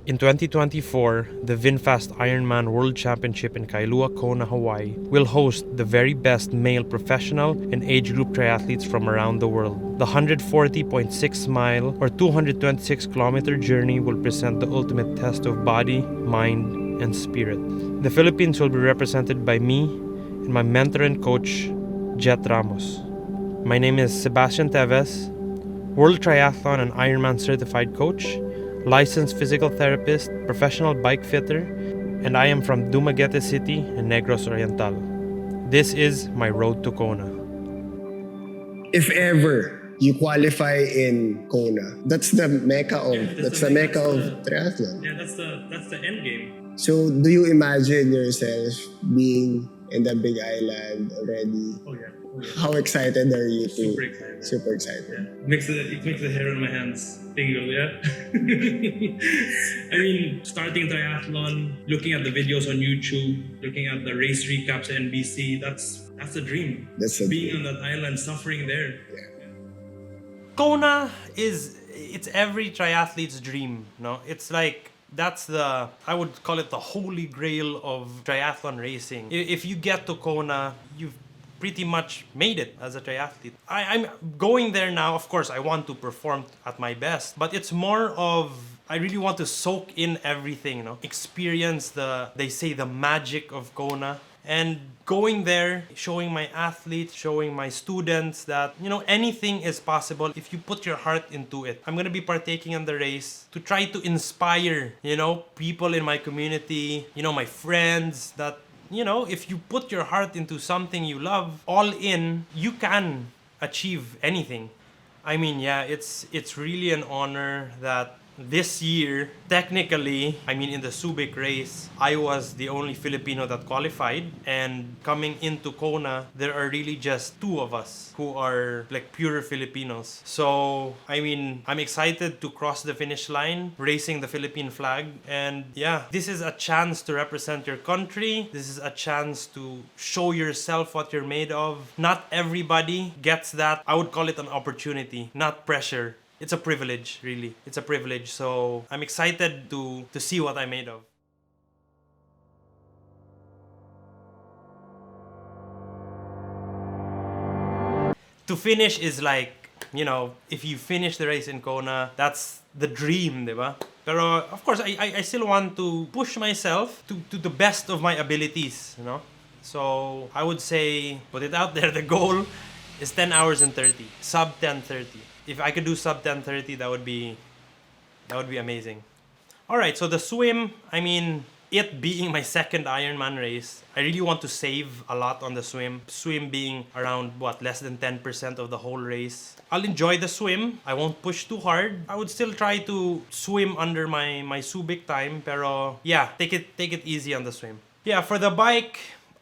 In 2024, the VinFast Ironman World Championship in Kailua, Kona, Hawaii will host the very best male professional and age group triathletes from around the world. The 140.6 mile or 226 kilometer journey will present the ultimate test of body, mind, and spirit. The Philippines will be represented by me and my mentor and coach, Jet Ramos. My name is Sebastian Teves, World Triathlon and Ironman certified coach, licensed physical therapist, professional bike fitter, and I am from Dumaguete City in Negros Oriental. This is my road to Kona. If ever you qualify in Kona, that's the mecca of triathlon. Yeah, that's the end game. So do you imagine yourself being in the big island already? Oh yeah. How excited are you? Super excited. Super excited. Yeah. It makes the hair on my hands tingle, yeah. I mean, starting triathlon, looking at the videos on YouTube, looking at the race recaps at NBC, that's the dream. Being on that island, suffering there. Yeah. Kona it's every triathlete's dream, no? It's like I would call it the holy grail of triathlon racing. If you get to Kona, you've pretty much made it as a triathlete. I'm going there now. Of course, I want to perform at my best, but it's more of I really want to soak in everything, experience the magic of Kona. And going there, showing my athletes, showing my students that, anything is possible if you put your heart into it. I'm going to be partaking in the race to try to inspire, people in my community, my friends that, if you put your heart into something you love, all in, you can achieve anything. I mean, yeah, it's really an honor that this year, technically, in the Subic race, I was the only Filipino that qualified. And coming into Kona, there are really just two of us who are like pure Filipinos. So, I'm excited to cross the finish line, racing the Philippine flag. And yeah, this is a chance to represent your country. This is a chance to show yourself what you're made of. Not everybody gets that. I would call it an opportunity, not pressure. It's a privilege, really. It's a privilege. So I'm excited to see what I'm made of. To finish is like, if you finish the race in Kona, that's the dream, diba? Pero of course, I still want to push myself to the best of my abilities, So I would say, put it out there, the goal is 10 hours and 30, sub 10:30. If I could do sub 10:30, that would be amazing. All right, so the swim, it being my second Ironman race, I really want to save a lot on the swim. Swim being around, less than 10% of the whole race. I'll enjoy the swim. I won't push too hard. I would still try to swim under my Subic time, pero yeah, take it easy on the swim. Yeah, for the bike,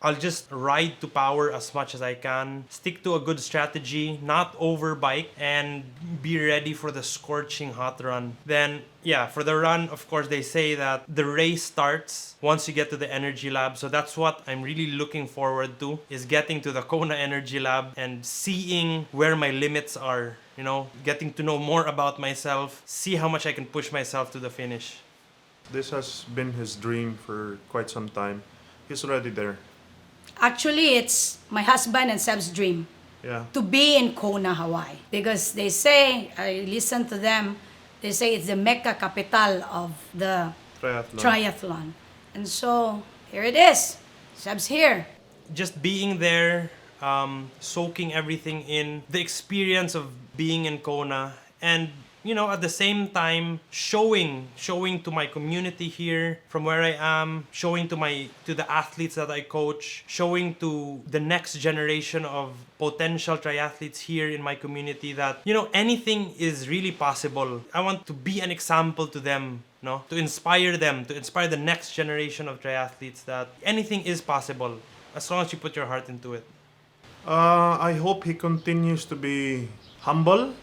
I'll just ride to power as much as I can, stick to a good strategy, not overbike, and be ready for the scorching hot run. Then, yeah, for the run, of course, they say that the race starts once you get to the energy lab. So that's what I'm really looking forward to, is getting to the Kona Energy Lab and seeing where my limits are, getting to know more about myself, see how much I can push myself to the finish. This has been his dream for quite some time. He's already there. Actually, it's my husband and Seb's dream. Yeah. To be in Kona, Hawaii. Because they say, I listen to them, they say it's the Mecca capital of the triathlon. And so, here it is. Seb's here. Just being there, soaking everything in, the experience of being in Kona, and at the same time, showing to my community here from where I am, showing to the athletes that I coach, showing to the next generation of potential triathletes here in my community that, anything is really possible. I want to be an example to them, to inspire them, to inspire the next generation of triathletes that anything is possible as long as you put your heart into it. I hope he continues to be humble,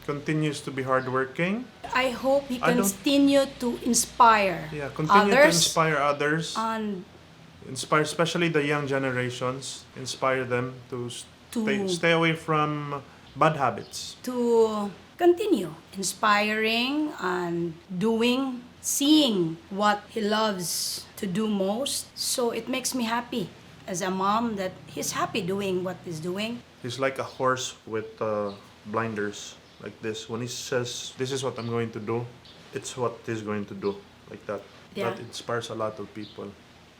continues to be hardworking. I hope he continue to inspire Continue to others. inspire others. And Inspire especially the young generations. Inspire them to stay away from bad habits. to continue inspiring and doing seeing what he loves to do most. So it makes me happy as a mom that he's happy doing what he's doing. He's like a horse with blinders, like this. When he says, "This is what I'm going to do," it's what he's going to do, like that. Yeah. That inspires a lot of people,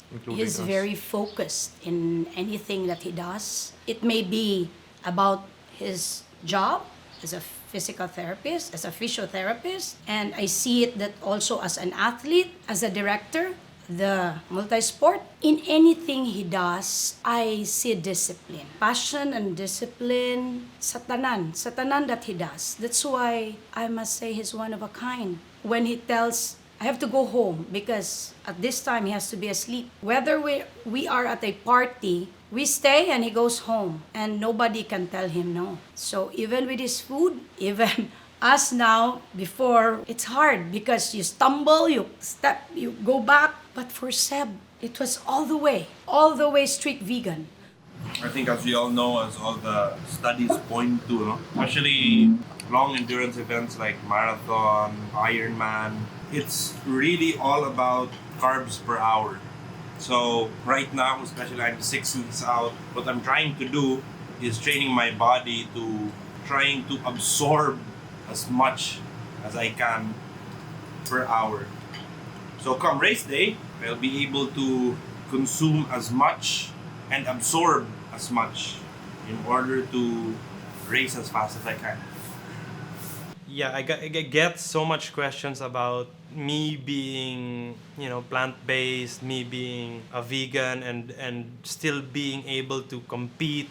including He's us. very focused in anything that he does. It may be about his job as a physical therapist, as a physiotherapist, and I see it that also as an athlete, as a director, the multi-sport. In anything he does, I see discipline. Passion and discipline sa tanan that he does. That's why I must say he's one of a kind. When he tells, I have to go home because at this time he has to be asleep. Whether we are at a party, we stay and he goes home and nobody can tell him no. So even with his food, even us now, before, it's hard because you stumble, you step, you go back. But for Seb, it was all the way strict vegan. I think as we all know, as all the studies point to, no? Especially long endurance events like marathon, Ironman, it's really all about carbs per hour. So right now, especially I'm 6 weeks out, what I'm trying to do is training my body to trying to absorb as much as I can per hour. So come race day, I'll be able to consume as much and absorb as much in order to race as fast as I can. Yeah, I get so much questions about me being, plant-based, me being a vegan, and still being able to compete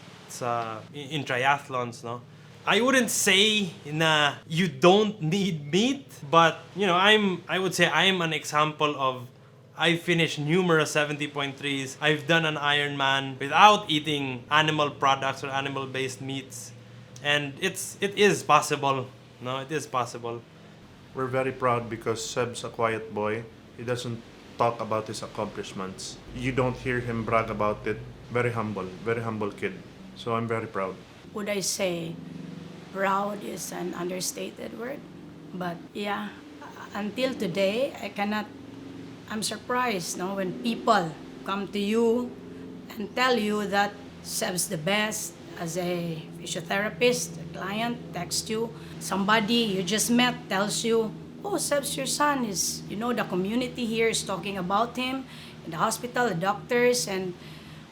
in triathlons, no? I wouldn't say na you don't need meat, but I would say I'm an example of I finished numerous 70.3s. I've done an Ironman without eating animal products or animal-based meats, and it is possible. No, it is possible. We're very proud because Seb's a quiet boy. He doesn't talk about his accomplishments. You don't hear him brag about it. Very humble kid. So I'm very proud. Would I say proud is an understated word? But yeah, until today, I'm surprised, no, when people come to you and tell you that Seb's the best as a physiotherapist. A client texts you, somebody you just met tells you, oh, Seb's your son is, the community here is talking about him in the hospital, the doctors, and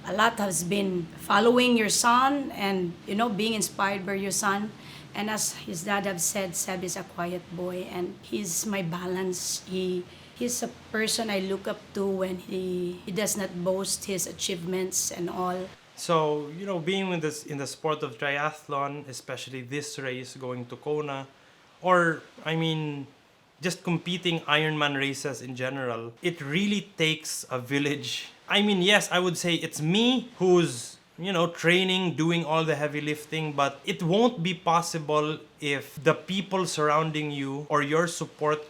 a lot has been following your son and, being inspired by your son. And as his dad have said, Seb is a quiet boy and he's my balance. He's a person I look up to when he does not boast his achievements and all. So, being in the sport of triathlon, especially this race going to Kona, or just competing Ironman races in general, it really takes a village. Yes, I would say it's me who's, training, doing all the heavy lifting, but it won't be possible if the people surrounding you or your support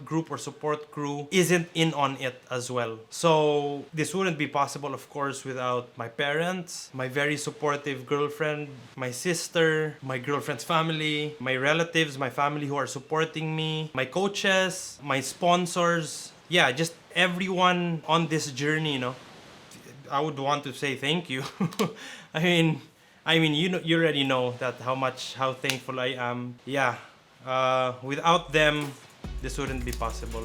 group or support crew isn't in on it as well. So this wouldn't be possible, of course, without my parents, my very supportive girlfriend, my sister, my girlfriend's family, my relatives, my family who are supporting me, my coaches, my sponsors. Yeah, just everyone on this journey, I would want to say thank you. You already know that how thankful I am. Yeah. Without them, this wouldn't be possible.